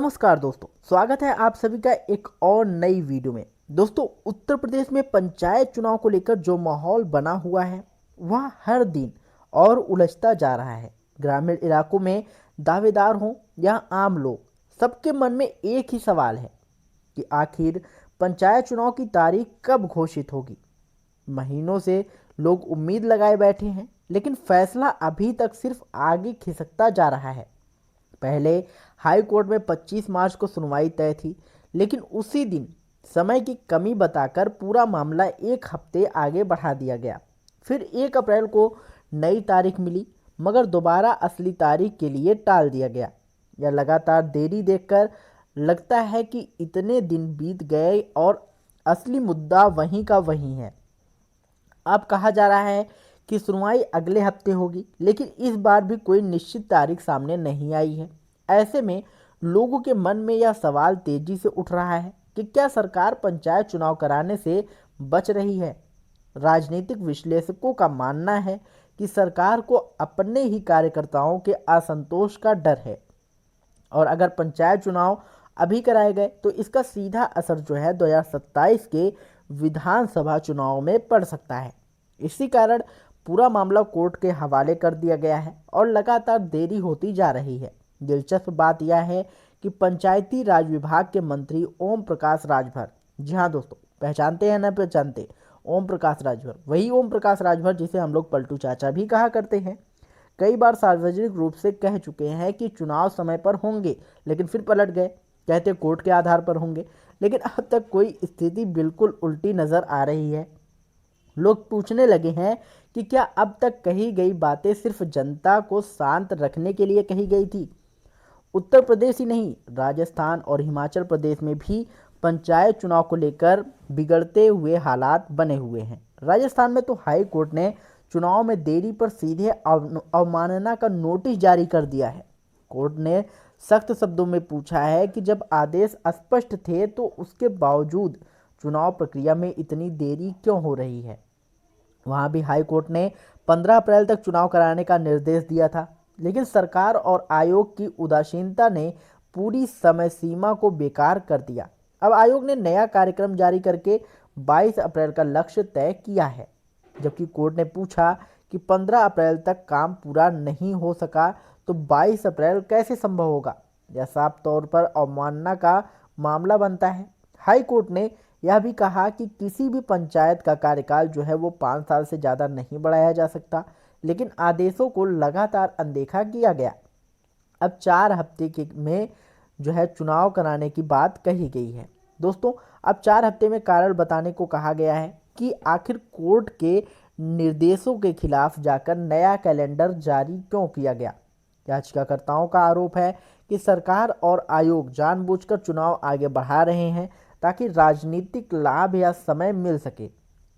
नमस्कार दोस्तों, स्वागत है आप सभी का एक और नई वीडियो में। दोस्तों, उत्तर प्रदेश में पंचायत चुनाव को लेकर जो माहौल बना हुआ है वह हर दिन और उलझता जा रहा है। ग्रामीण इलाकों में दावेदार हों या आम लोग, सबके मन में एक ही सवाल है कि आखिर पंचायत चुनाव की तारीख कब घोषित होगी। महीनों से लोग उम्मीद लगाए बैठे हैं, लेकिन फैसला अभी तक सिर्फ आगे खिसकता जा रहा है। पहले हाई कोर्ट में 25 मार्च को सुनवाई तय थी, लेकिन उसी दिन समय की कमी बताकर पूरा मामला एक हफ्ते आगे बढ़ा दिया गया। फिर 1 अप्रैल को नई तारीख मिली, मगर दोबारा असली तारीख के लिए टाल दिया गया। यह लगातार देरी देखकर लगता है कि इतने दिन बीत गए और असली मुद्दा वहीं का वहीं है। अब कहा जा रहा है कि सुनवाई अगले हफ्ते होगी, लेकिन इस बार भी कोई निश्चित तारीख सामने नहीं आई है। ऐसे में लोगों के मन में यह सवाल तेजी से उठ रहा है कि क्या सरकार पंचायत चुनाव कराने से बच रही है। राजनीतिक विश्लेषकों का मानना है कि सरकार को अपने ही कार्यकर्ताओं के असंतोष का डर है, और अगर पंचायत चुनाव अभी कराए गए तो इसका सीधा असर जो है 2027 के विधानसभा चुनाव में पड़ सकता है। इसी कारण पूरा मामला कोर्ट के हवाले कर दिया गया है और लगातार देरी होती जा रही है। दिलचस्प बात यह है कि पंचायती राज विभाग के मंत्री ओम प्रकाश राजभर, जी हाँ दोस्तों, पहचानते हैं ना पहचानते, ओम प्रकाश राजभर, वही ओम प्रकाश राजभर जिसे हम लोग पलटू चाचा भी कहा करते हैं, कई बार सार्वजनिक रूप से कह चुके हैं कि चुनाव समय पर होंगे, लेकिन फिर पलट गए, कहते कोर्ट के आधार पर होंगे। लेकिन अब तक कोई स्थिति बिल्कुल उल्टी नज़र आ रही है। लोग पूछने लगे हैं कि क्या अब तक कही गई बातें सिर्फ जनता को शांत रखने के लिए कही गई थी। उत्तर प्रदेश ही नहीं, राजस्थान और हिमाचल प्रदेश में भी पंचायत चुनाव को लेकर बिगड़ते हुए हालात बने हुए हैं। राजस्थान में तो हाई कोर्ट ने चुनाव में देरी पर सीधे अवमानना का नोटिस जारी कर दिया है। कोर्ट ने सख्त शब्दों में पूछा है कि जब आदेश स्पष्ट थे तो उसके बावजूद चुनाव प्रक्रिया में इतनी देरी क्यों हो रही है। वहाँ भी हाई कोर्ट ने 15 अप्रैल तक चुनाव कराने का निर्देश दिया था, लेकिन सरकार और आयोग की उदासीनता ने पूरी समय सीमा को बेकार कर दिया। अब आयोग ने नया कार्यक्रम जारी करके 22 अप्रैल का लक्ष्य तय किया है, जबकि कोर्ट ने पूछा कि 15 अप्रैल तक काम पूरा नहीं हो सका तो 22 अप्रैल कैसे संभव होगा। यह साफ तौर पर अवमानना का मामला बनता है। हाई कोर्ट ने यह भी कहा कि किसी भी पंचायत का कार्यकाल जो है वो 5 साल से ज़्यादा नहीं बढ़ाया जा सकता, लेकिन आदेशों को लगातार अनदेखा किया गया। अब 4 हफ्ते के में जो है चुनाव कराने की बात कही गई है। दोस्तों, अब 4 हफ्ते में कारण बताने को कहा गया है कि आखिर कोर्ट के निर्देशों के खिलाफ जाकर नया कैलेंडर जारी क्यों किया गया। याचिकाकर्ताओं का आरोप है कि सरकार और आयोग जानबूझकर चुनाव आगे बढ़ा रहे हैं ताकि राजनीतिक लाभ या समय मिल सके।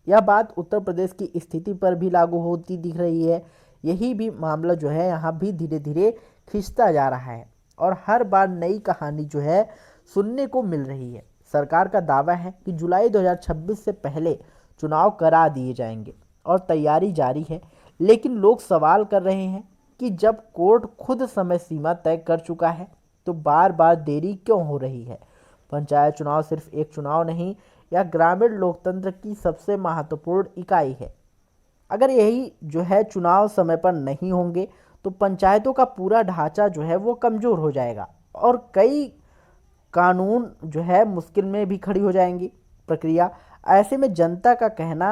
यह बात उत्तर प्रदेश की स्थिति पर भी लागू होती दिख रही है। यही भी मामला जो है यहाँ भी धीरे धीरे खिंचता जा रहा है और हर बार नई कहानी जो है सुनने को मिल रही है। सरकार का दावा है कि जुलाई 2026 से पहले चुनाव करा दिए जाएंगे और तैयारी जारी है, लेकिन लोग सवाल कर रहे हैं कि जब कोर्ट खुद समय सीमा तय कर चुका है तो बार बार देरी क्यों हो रही है। पंचायत चुनाव सिर्फ एक चुनाव नहीं, यह ग्रामीण लोकतंत्र की सबसे महत्वपूर्ण इकाई है। अगर यही जो है चुनाव समय पर नहीं होंगे तो पंचायतों का पूरा ढांचा जो है वो कमज़ोर हो जाएगा और कई कानून जो है मुश्किल में भी खड़ी हो जाएंगी प्रक्रिया। ऐसे में जनता का कहना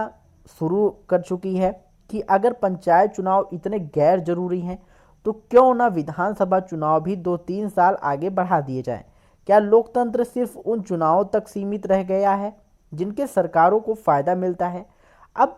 शुरू कर चुकी है कि अगर पंचायत चुनाव इतने गैर जरूरी हैं तो क्यों ना विधानसभा चुनाव भी 2-3 साल आगे बढ़ा दिए जाएं। क्या लोकतंत्र सिर्फ उन चुनावों तक सीमित रह गया है जिनके सरकारों को फ़ायदा मिलता है। अब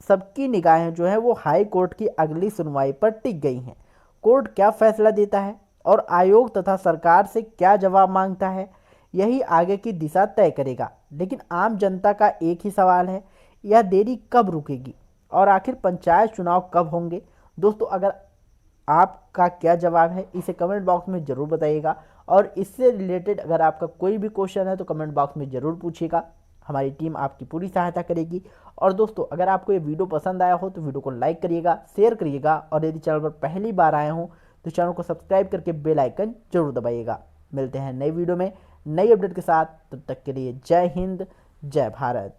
सबकी निगाहें जो है वो हाई कोर्ट की अगली सुनवाई पर टिक गई हैं। कोर्ट क्या फैसला देता है और आयोग तथा सरकार से क्या जवाब मांगता है, यही आगे की दिशा तय करेगा। लेकिन आम जनता का एक ही सवाल है, यह देरी कब रुकेगी और आखिर पंचायत चुनाव कब होंगे। दोस्तों, अगर आपका क्या जवाब है इसे कमेंट बॉक्स में ज़रूर बताइएगा, और इससे रिलेटेड अगर आपका कोई भी क्वेश्चन है तो कमेंट बॉक्स में ज़रूर पूछिएगा। हमारी टीम आपकी पूरी सहायता करेगी। और दोस्तों, अगर आपको ये वीडियो पसंद आया हो तो वीडियो को लाइक करिएगा, शेयर करिएगा, और यदि चैनल पर पहली बार आए हों तो चैनल को सब्सक्राइब करके बेल आइकन जरूर दबाइएगा। मिलते हैं नई वीडियो में नई अपडेट के साथ, तब तक के लिए जय हिंद, जय भारत।